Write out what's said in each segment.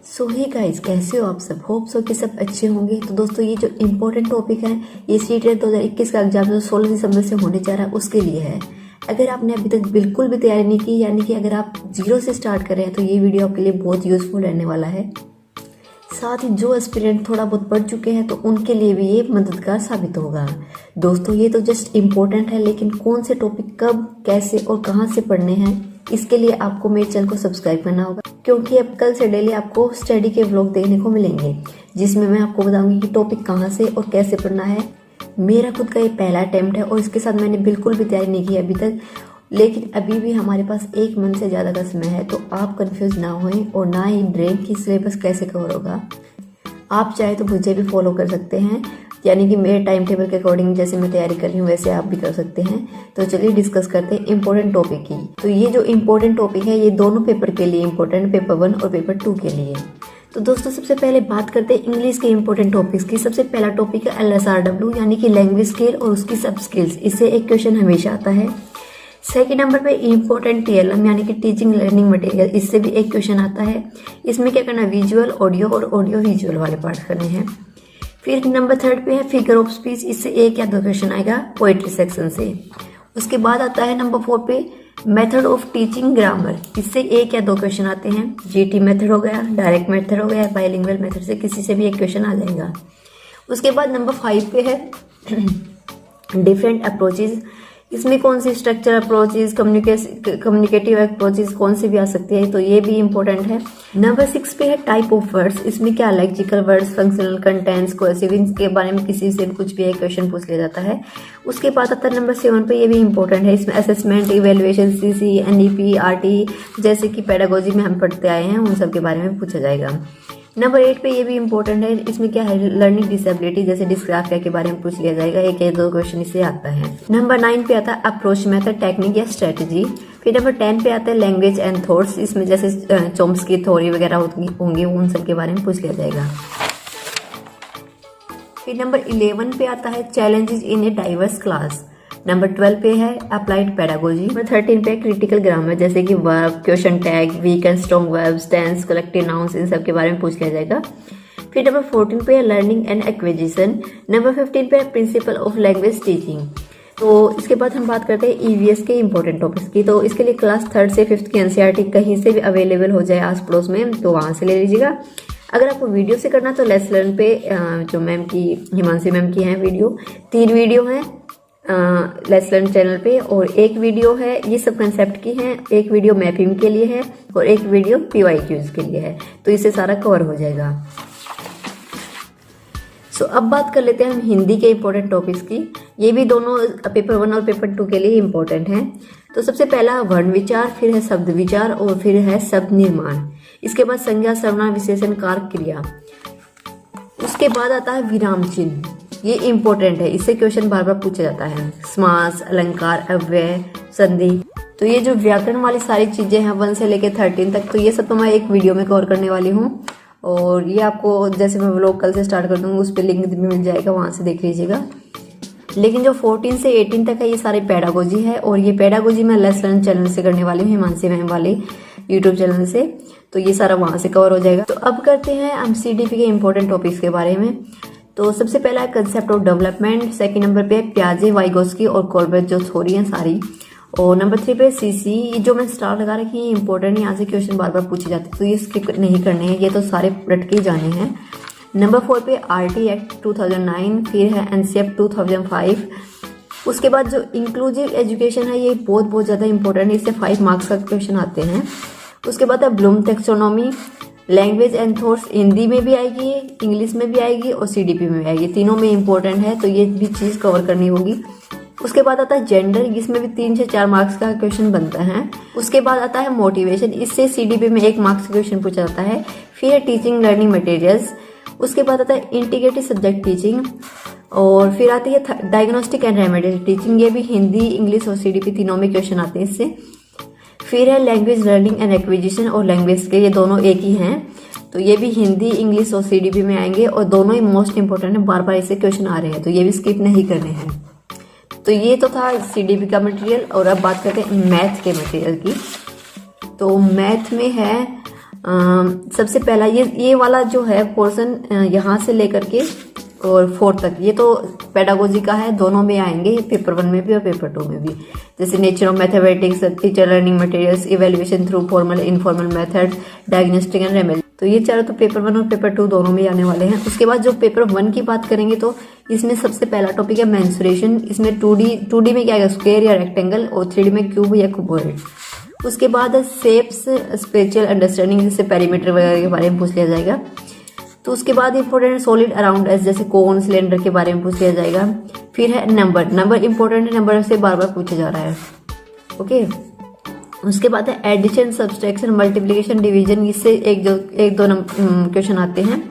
सो hey guys, कैसे हो आप सब। होप सो कि सब अच्छे होंगे। तो दोस्तों, ये जो इम्पोर्टेंट टॉपिक है ये CTET 2021 का एग्जाम जो 16 दिसंबर से होने जा रहा है उसके लिए है। अगर आपने अभी तक बिल्कुल भी तैयारी नहीं की, यानी कि अगर आप जीरो से स्टार्ट कर रहे हैं, तो ये वीडियो आपके लिए बहुत यूजफुल रहने वाला है। साथ ही जो एस्पिरेंट थोड़ा बहुत पढ़ चुके हैं तो उनके लिए भी ये मददगार साबित होगा। दोस्तों, ये तो जस्ट इम्पोर्टेंट है, लेकिन कौन से टॉपिक कब, कैसे और कहाँ से पढ़ने हैं, इसके लिए आपको मेरे चैनल को सब्सक्राइब करना होगा, क्योंकि अब कल से डेली आपको स्टडी के व्लॉग देखने को मिलेंगे, जिसमें मैं आपको बताऊंगी कि टॉपिक कहाँ से और कैसे पढ़ना है। मेरा खुद का ये पहला अटेम्प्ट है और इसके साथ मैंने बिल्कुल भी तैयारी नहीं की अभी तक, लेकिन अभी भी हमारे पास 1 मंथ से ज़्यादा का समय है। तो आप कंफ्यूज ना होएं और ना ही ड्रेन की सिलेबस कैसे कवर होगा। आप चाहे तो मुझे भी फॉलो कर सकते हैं, यानी कि मेरे टाइम टेबल के अकॉर्डिंग जैसे मैं तैयारी कर रही हूँ वैसे आप भी कर सकते हैं। तो चलिए डिस्कस करते हैं इम्पोर्टेंट टॉपिक की। तो ये जो इम्पोर्टेंट टॉपिक है ये दोनों पेपर के लिए इम्पोर्टेंट, पेपर 1 और पेपर 2 के लिए। तो दोस्तों, सबसे पहले बात करते हैं इंग्लिश के इम्पोर्टेंट टॉपिक्स की। सबसे पहला टॉपिक है LSRW, यानी कि लैंग्वेज स्किल और उसकी सब स्किल्स। इससे एक क्वेश्चन हमेशा आता है। सेकेंड नंबर पे इम्पोर्टेंट TLM, यानी कि टीचिंग लर्निंग मटेरियल। इससे भी एक क्वेश्चन आता है। इसमें क्या करना है, विजुअल, ऑडियो और ऑडियो विजुअल वाले पार्ट करने हैं। फिर नंबर 3 पे है फिगर ऑफ स्पीच। इससे 1 या 2 क्वेश्चन आएगा पोएट्री सेक्शन से। उसके बाद आता है नंबर 4 पे मेथड ऑफ टीचिंग ग्रामर। इससे 1 या 2 क्वेश्चन आते हैं। GT मेथड हो गया, डायरेक्ट मेथड हो गया, बाइलिंगुअल मेथड से किसी से भी एक क्वेश्चन आ जाएगा। उसके बाद नंबर 5 पे है डिफरेंट अप्रोचेज। इसमें कौन सी स्ट्रक्चर अप्रोचेज, कम्युनिकेटिव अप्रोचेज कौन सी भी आ सकती है, तो ये भी इंपॉर्टेंट है। नंबर 6 पे है टाइप ऑफ वर्ड्स। इसमें क्या lexical words, functional, contents, cohesive, के बारे में किसी से कुछ भी एक क्वेश्चन पूछ लिया जाता है। उसके बाद आता है नंबर 7 पे, ये भी इंपॉर्टेंट है। इसमें assessment, evaluation, CC, NEP, RT जैसे कि पेडागोजी में हम पढ़ते आए हैं उन सब के बारे में पूछा जाएगा। नंबर 8 पे ये भी इंपॉर्टेंट है। इसमें क्या है, लर्निंग डिसेबिलिटी जैसे डिस्ग्राफिया के बारे में पूछ लिया जाएगा। 1 या 2 क्वेश्चन इससे आता है। नंबर 9 पे आता है अप्रोच मेथड, टेक्निक या स्ट्रेटजी। फिर नंबर 10 पे आता है लैंग्वेज एंड थॉट्स। इसमें जैसे चॉम्स्की थ्योरी वगैरह होंगी उन सब के बारे में पूछ लिया जाएगा। फिर नंबर 11 पे आता है challenges in a diverse class. Number 12 पे है अप्लाइड पेडागोजी। नंबर 13 पे क्रिटिकल ग्रामर, जैसे कि verb, question tag, weak and strong verbs, tense, collective nouns, इन सब के बारे में पूछ लिया जाएगा। फिर नंबर 14 पे है लर्निंग एंड एक्विजिशन। नंबर 15 पे है प्रिंसिपल ऑफ लैंग्वेज टीचिंग। तो इसके बाद हम बात करते हैं EVS के इंपॉर्टेंट टॉपिक्स की। तो इसके लिए क्लास 3rd से 5th की NCERT कहीं से भी अवेलेबल हो जाए आस पड़ोस में, तो वहां से ले लीजिएगा। अगर आपको वीडियो से करना तो लेट्स लर्न पे जो मैम की, हिमांशी मैम की है वीडियो, 3 वीडियो है लेट्स लर्न चैनल पे, और 1 वीडियो है ये सब कंसेप्ट की है, 1 वीडियो मैपिंग के लिए है और 1 वीडियो PYQs के लिए है। तो इससे सारा कवर हो जाएगा। सो अब बात कर लेते हैं हम हिंदी के इम्पोर्टेंट टॉपिक्स की। ये भी दोनों पेपर 1 और पेपर 2 के लिए इम्पोर्टेंट हैं। तो सबसे पहला वर्ण विचार, फिर है शब्द विचार और फिर है शब्द निर्माण। इसके बाद संज्ञा, सर्वनाम, विशेषण, कारक, क्रिया। उसके बाद आता है विराम चिन्ह। ये इम्पोर्टेंट है, इससे क्वेश्चन बार बार पूछा जाता है। समास, अलंकार, अव्यय, संधि। तो ये जो व्याकरण वाली सारी चीजें हैं 1 से लेकर 13 तक, तो ये सब तो मैं एक वीडियो में कवर करने वाली हूँ। और ये आपको जैसे मैं व्लॉग कल से स्टार्ट कर दूंगी उस पर लिंक भी मिल जाएगा, वहां से देख लीजिएगा। लेकिन जो 14 से 18 तक है ये सारे पेडागोजी है, और ये पेडागोजी मैं लेट्स लर्न चैनल से करने वाली हूँ, हिमांशी मैम वाले यूट्यूब चैनल से। तो ये सारा वहां से कवर हो जाएगा। तो अब करते हैं हम CDP के इम्पोर्टेंट टॉपिक्स के बारे में। तो सबसे पहला है concept of development. Second number पे प्याजे, वाइगोस्की और कॉल्बर्ट जो थ्योरी है सारी। और नंबर 3 पे CC, जो मैं स्टार लगा रखी है इंपॉर्टेंट है, यहाँ से क्वेश्चन बार बार पूछे जाते हैं, तो ये स्किप नहीं करने हैं, ये तो सारे रट के जाने हैं। नंबर 4 पे RT एक्ट 2009, फिर है NCEP 2005। उसके बाद जो इंक्लूसिव एजुकेशन है ये बहुत ज़्यादा इंपॉर्टेंट है, इससे 5 मार्क्स का क्वेश्चन आते हैं। उसके बाद है Bloom taxonomy. Language and thoughts Hindi में भी आएगी, इंग्लिश में भी आएगी और CDP में भी आएगी, तीनों में इंपॉर्टेंट है, तो ये भी चीज कवर करनी होगी। उसके बाद आता है जेंडर, जिसमें भी 3 से 4 मार्क्स का क्वेश्चन बनता है। उसके बाद आता है मोटिवेशन, इससे CDP में 1 मार्क्स का क्वेश्चन पूछा जाता है। फिर है टीचिंग लर्निंग मटेरियल्स। उसके बाद आता है इंटीग्रेटेड सब्जेक्ट टीचिंग, और फिर आती है डायग्नोस्टिक एंड रेमेडियल टीचिंग। ये भी हिंदी, इंग्लिश और CDP तीनों में क्वेश्चन आते हैं इससे। फिर है लैंग्वेज लर्निंग एंड एक्विजिशन और लैंग्वेज के, ये दोनों एक ही हैं, तो ये भी हिंदी, इंग्लिश और CDP में आएंगे, और दोनों ही मोस्ट इंपोर्टेंट है, बार बार इससे क्वेश्चन आ रहे हैं, तो ये भी स्किप नहीं करने हैं। तो ये तो था CDP का मटेरियल। और अब बात करते हैं मैथ के मटेरियल की। तो मैथ में है सबसे पहला ये वाला जो है पोर्शन यहाँ से लेकर के और 4 तक, ये तो पेडागोजी का है, दोनों में आएंगे, पेपर 1 में भी और पेपर 2 में भी। जैसे nature of mathematics, teacher learning materials, evaluation through formal informal methods, diagnostic and remedy. तो ये चारों तो पेपर 1 और पेपर 2 दोनों में आने वाले हैं। उसके बाद जो पेपर 1 की बात करेंगे तो इसमें सबसे पहला टॉपिक है मेंसुरेशन। इसमें 2D में क्या है, स्क्वायर या रेक्टेंगल, और 3D में क्यूब या क्यूबॉइड। उसके बाद है शेप्स, स्पेशल अंडरस्टैंडिंग, जिससे पेरीमीटर वगैरह के बारे में पूछ लिया जाएगा। तो उसके बाद इंपॉर्टेंट सॉलिड अराउंड एस, जैसे कोन, सिलेंडर के बारे में पूछ लिया जाएगा। फिर है नंबर इंपॉर्टेंट है, नंबर से बार बार पूछा जा रहा है। ओके, उसके बाद है एडिशन, सब्सट्रैक्शन, मल्टीप्लिकेशन, डिवीजन, इससे एक दो क्वेश्चन आते हैं।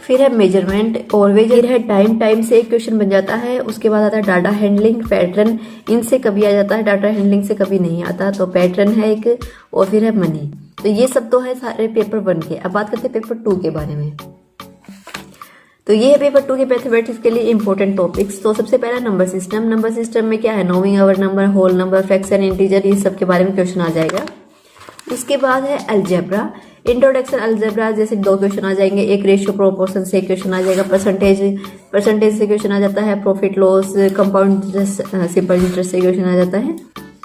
फिर है मेजरमेंट और वेजर है टाइम से एक क्वेश्चन बन जाता है। उसके बाद आता है डाटा हैंडलिंग, पैटर्न, इनसे कभी आ जाता है, डाटा हैंडलिंग से कभी नहीं आता, तो पैटर्न है एक। और फिर है मनी। तो ये सब तो है सारे पेपर 1 के। अब बात करते हैं पेपर 2 के बारे में। तो ये है पेपर 2 के मैथमेटिक्स के लिए इंपॉर्टेंट टॉपिक्स। तो सबसे पहला नंबर सिस्टम में क्या है, knowing our number, whole number, fraction, integer, ये सब के बारे में क्वेश्चन आ जाएगा। उसके बाद है अलजेब्रा, इंट्रोडक्शन अलजेब्रा, जैसे 2 क्वेश्चन आ जाएंगे, एक रेशियो प्रोपोर्शन से एक क्वेश्चन आ जाएगा, परसेंटेज से क्वेश्चन आ जाता है, profit loss, compound simple interest से क्वेश्चन आ जाता है।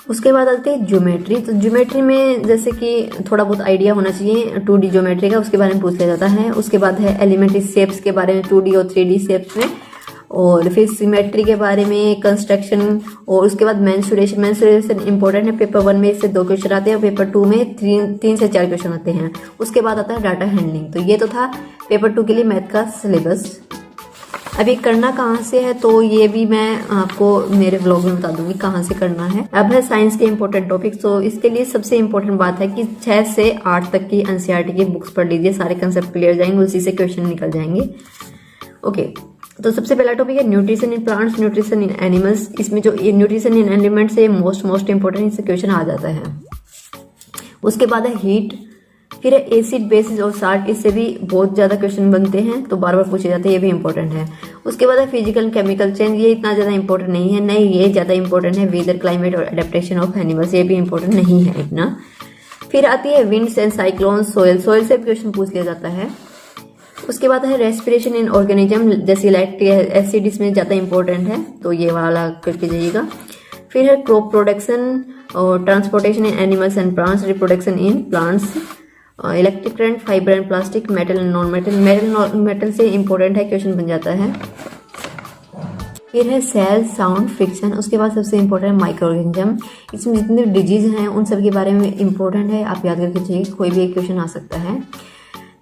उसके बाद आती है ज्योमेट्री। तो ज्योमेट्री में जैसे कि थोड़ा बहुत आइडिया होना चाहिए 2D ज्योमेट्री का, उसके बारे में पूछ लिया जाता है। उसके बाद है एलिमेंट्री शेप्स के बारे में 2D और 3D शेप्स में, और फिर सिमेट्री के बारे में, कंस्ट्रक्शन, और उसके बाद मेंसुरेशन इंपॉर्टेंट है, पेपर 1 में इससे 2 क्वेश्चन आते हैं और पेपर 2 में 3 से 4 क्वेश्चन आते हैं। उसके बाद आता है डाटा हैंडलिंग। तो ये तो था पेपर 2 के लिए मैथ का सिलेबस। अभी करना कहाँ से है, तो ये भी मैं आपको मेरे व्लॉग में बता दूंगी कहाँ से करना है। अब है साइंस के इंपॉर्टेंट टॉपिक्स। तो इसके लिए सबसे इंपॉर्टेंट बात है कि 6 से 8 तक की एनसीईआरटी की बुक्स पढ़ लीजिए, सारे कंसेप्ट क्लियर जाएंगे, उसी से क्वेश्चन निकल जाएंगे। ओके, तो सबसे पहला टॉपिक है nutrition in plants, nutrition in animals. इसमें जो न्यूट्रिशन इन एलिमेंट्स है मोस्ट इंपॉर्टेंट, इससे क्वेश्चन आ जाता है। उसके बाद है हीट, फिर है एसिड, बेसिस और साल्ट, इससे भी बहुत ज्यादा क्वेश्चन बनते हैं, तो बार बार पूछे जाते हैं, ये भी इंपॉर्टेंट है। उसके बाद है फिजिकल एंड केमिकल चेंज, ये इतना ज्यादा इंपॉर्टेंट नहीं है, नहीं ये ज्यादा इंपॉर्टेंट है। वेदर, क्लाइमेट और एडेप्टेशन ऑफ एनिमल्स, ये भी इंपॉर्टेंट नहीं है इतना। फिर आती है विंड्स एंड साइक्लोन, सोयल से क्वेश्चन पूछ लिया जाता है। उसके बाद है रेस्पिरेशन इन ऑर्गेनिज्म, जैसे लैक्टिक एसिड, इसमें ज्यादा इंपॉर्टेंट है, तो ये वाला करके जाइएगा। फिर है क्रॉप प्रोडक्शन और transportation in animals and plants, reproduction in plants, electric current, fibre and plastic, metal and non metal, metal से इंपॉर्टेंट है, क्वेश्चन बन जाता है। फिर है सेल, साउंड, फ्रिक्शन। उसके बाद सबसे इंपॉर्टेंट है माइक्रो ऑर्गेनिज्म, इसमें जितने डिजीज हैं उन सब के बारे में इंपॉर्टेंट है, आप याद करके चाहिए, कोई भी एक क्वेश्चन आ सकता है।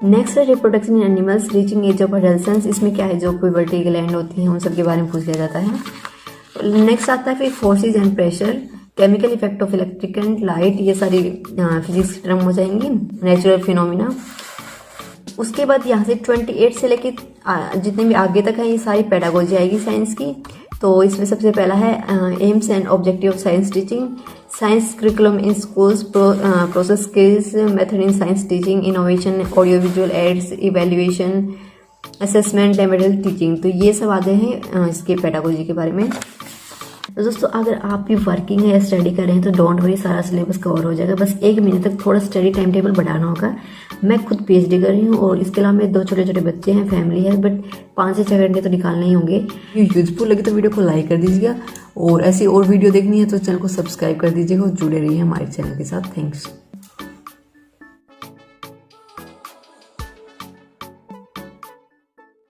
नेक्स्ट है reproduction in animals, reaching age of adolescence, इसमें क्या है, जो प्यूबर्टी ग्लैंड होती है उन सब के बारे में पूछ लिया जाता है। नेक्स्ट आता है फिर forces and pressure, chemical effect of electric and light, ये सारी फिजिक्स की टर्म हो जाएंगी, नेचुरल फिनोमिना। उसके बाद यहाँ से 28 से लेके जितने भी आगे तक है ये सारी पेडागोजी आएगी साइंस की। तो इसमें सबसे पहला है aims and objective of science teaching, science curriculum in schools, process skills, method in science teaching, innovation, audio visual aids, evaluation, assessment, remedial teaching. तो ये सब आते हैं इसके पेडागोजी के बारे में। तो दोस्तों अगर आप भी वर्किंग है या स्टडी कर रहे हैं तो डोंट वरी, सारा सिलेबस कवर हो जाएगा। बस 1 महीने तक थोड़ा स्टडी टाइम टेबल बढ़ाना होगा। मैं खुद PhD कर रही हूँ और इसके अलावा मेरे 2 छोटे छोटे बच्चे हैं, फैमिली है, बट 5 से 6 घंटे तो निकालने ही होंगे। यूजफुल लगे तो वीडियो को लाइक कर दीजिएगा, और ऐसी और वीडियो देखनी है तो चैनल को सब्सक्राइब कर दीजिएगा और जुड़े रहिए हमारे चैनल के साथ। थैंक्स।